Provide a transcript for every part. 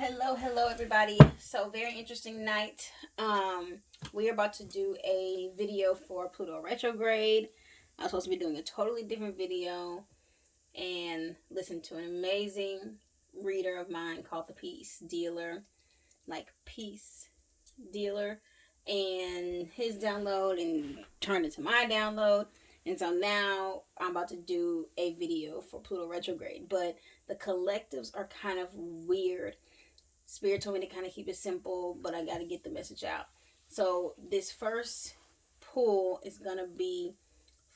Hello everybody. So very interesting night. We are about to do a video for Pluto Retrograde. I was supposed to be doing a totally different video and listen to an amazing reader of mine called the Peace Dealer, like Peace Dealer, and his download and turned into my download. And so now I'm about to do a video for Pluto Retrograde, but the collectives are kind of weird. Spirit told me to kind of keep it simple, but I got to get the message out. So this first pull is going to be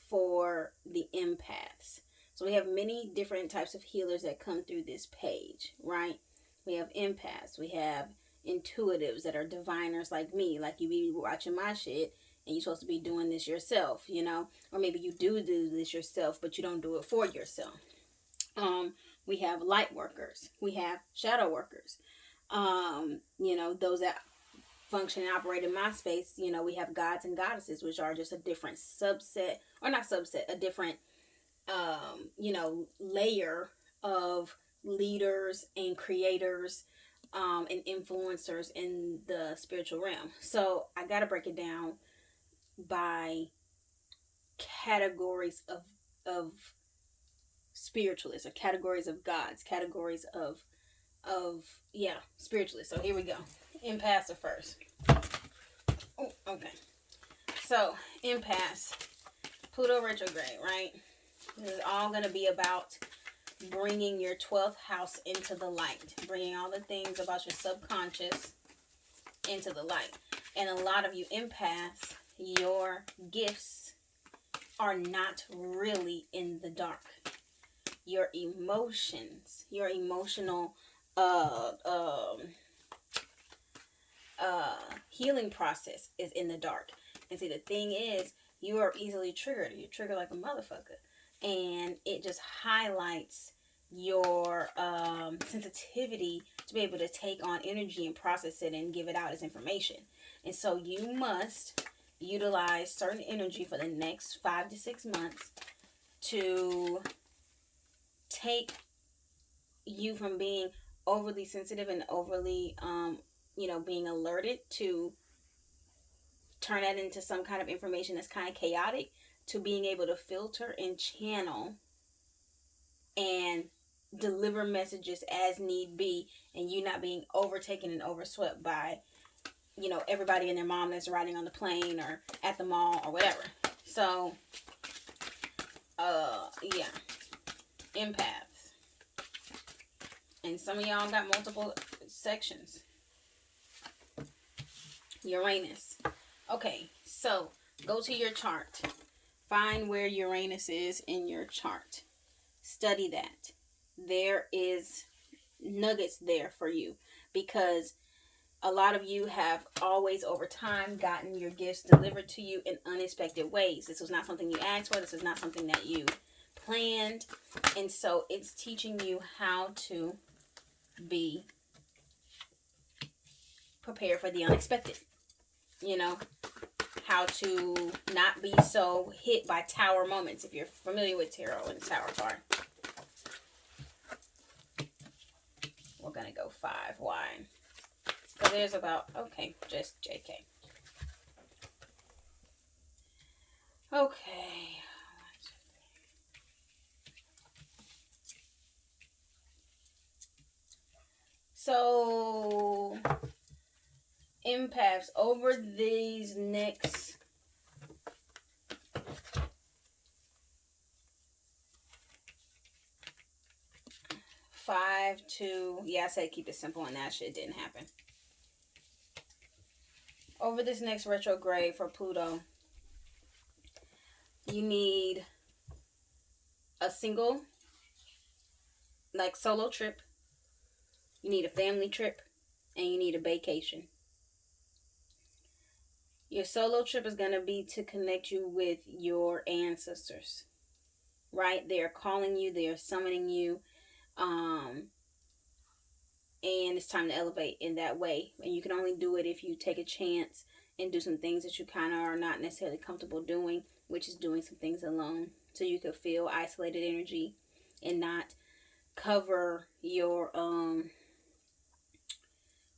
for the empaths. So we have many different types of healers that come through this page, right? We have empaths. We have intuitives that are diviners like me, like you be watching my shit and you're supposed to be doing this yourself, or maybe you do this yourself, but you don't do it for yourself. We have light workers. We have shadow workers. Those that function and operate in my space, we have gods and goddesses, which are just a different subset, or not subset, a different, layer of leaders and creators, and influencers in the spiritual realm. So I got to break it down by categories of spiritualists, or categories of gods, categories of spiritualists. So here we go. Empaths are first. Oh, okay. So empaths, Pluto retrograde, right? This is all going to be about bringing your 12th house into the light, bringing all the things about your subconscious into the light. And a lot of you empaths, your gifts are not really in the dark. Your emotions, your emotional healing process is in the dark. And see, the thing is, you are easily triggered. You trigger like a motherfucker, and it just highlights your sensitivity to be able to take on energy and process it and give it out as information. And so you must utilize certain energy for the next 5 to 6 months to take you from being overly sensitive and overly being alerted, to turn that into some kind of information that's kind of chaotic, to being able to filter and channel and deliver messages as need be, and you not being overtaken and overswept by everybody and their mom that's riding on the plane or at the mall or whatever. So empaths. And some of y'all got multiple sections. Uranus. Okay, so go to your chart. Find where Uranus is in your chart. Study that. There is nuggets there for you, because a lot of you have always over time gotten your gifts delivered to you in unexpected ways. This was not something you asked for. This is not something that you planned. And so it's teaching you how to be prepared for the unexpected. How to not be so hit by tower moments, if you're familiar with tarot and tower card. We're going to go 5 wide. So there's about, just JK. Okay. So empaths, over these next I said keep it simple, and that shit didn't happen. Over this next retrograde for Pluto, you need a single, like solo trip, you need a family trip, and you need a vacation. Your solo trip is going to be to connect you with your ancestors, right? They are calling you, they are summoning you, and it's time to elevate in that way. And you can only do it if you take a chance and do some things that you kind of are not necessarily comfortable doing, which is doing some things alone, so you could feel isolated energy and not cover your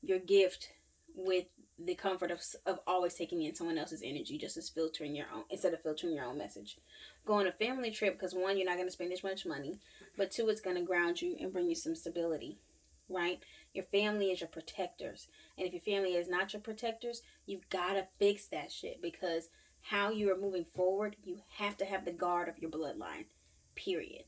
your gift with the comfort of always taking in someone else's energy, just as filtering your own, instead of filtering your own message. Go on a family trip because, one, you're not going to spend as much money, but two, it's going to ground you and bring you some stability, right? Your family is your protectors, and if your family is not your protectors, you've got to fix that shit, because how you are moving forward, you have to have the guard of your bloodline, period.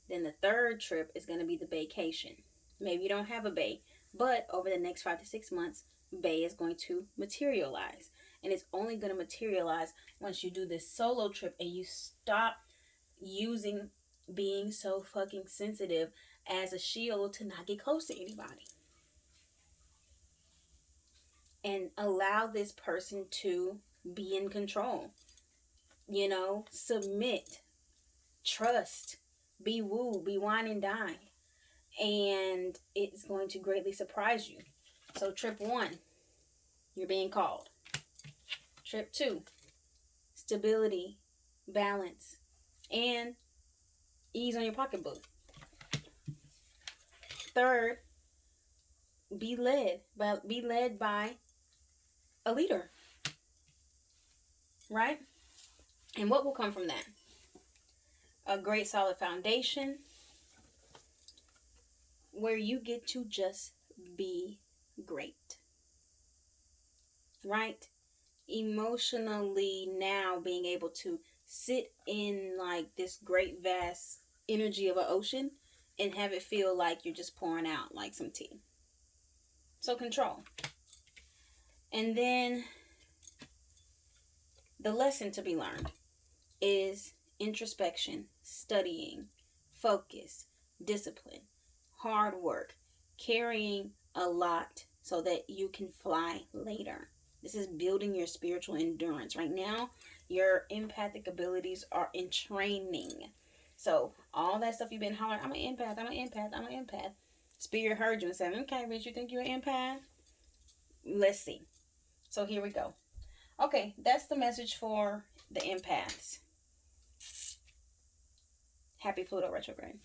Then the third trip is going to be the vacation. Maybe you don't have a bae, but over the next 5 to 6 months, bae is going to materialize. And it's only going to materialize once you do this solo trip and you stop using being so fucking sensitive as a shield to not get close to anybody. And allow this person to be in control. You know, submit, trust, be wooed, be wine and dine. And it's going to greatly surprise you. So trip 1, you're being called. Trip 2, stability, balance, and ease on your pocketbook. Third, be led by a leader, right? And what will come from that? A great solid foundation where you get to just be great, right? Emotionally, now being able to sit in like this great vast energy of an ocean and have it feel like you're just pouring out like some tea. So control. And then the lesson to be learned is introspection, studying, focus, discipline, hard work, carrying a lot so that you can fly later. This is building your spiritual endurance. Right now, your empathic abilities are in training. So all that stuff you've been hollering, I'm an empath, I'm an empath, I'm an empath. Spirit heard you and said, okay, bitch, you think you're an empath? Let's see. So here we go. Okay, that's the message for the empaths. Happy Pluto retrograde.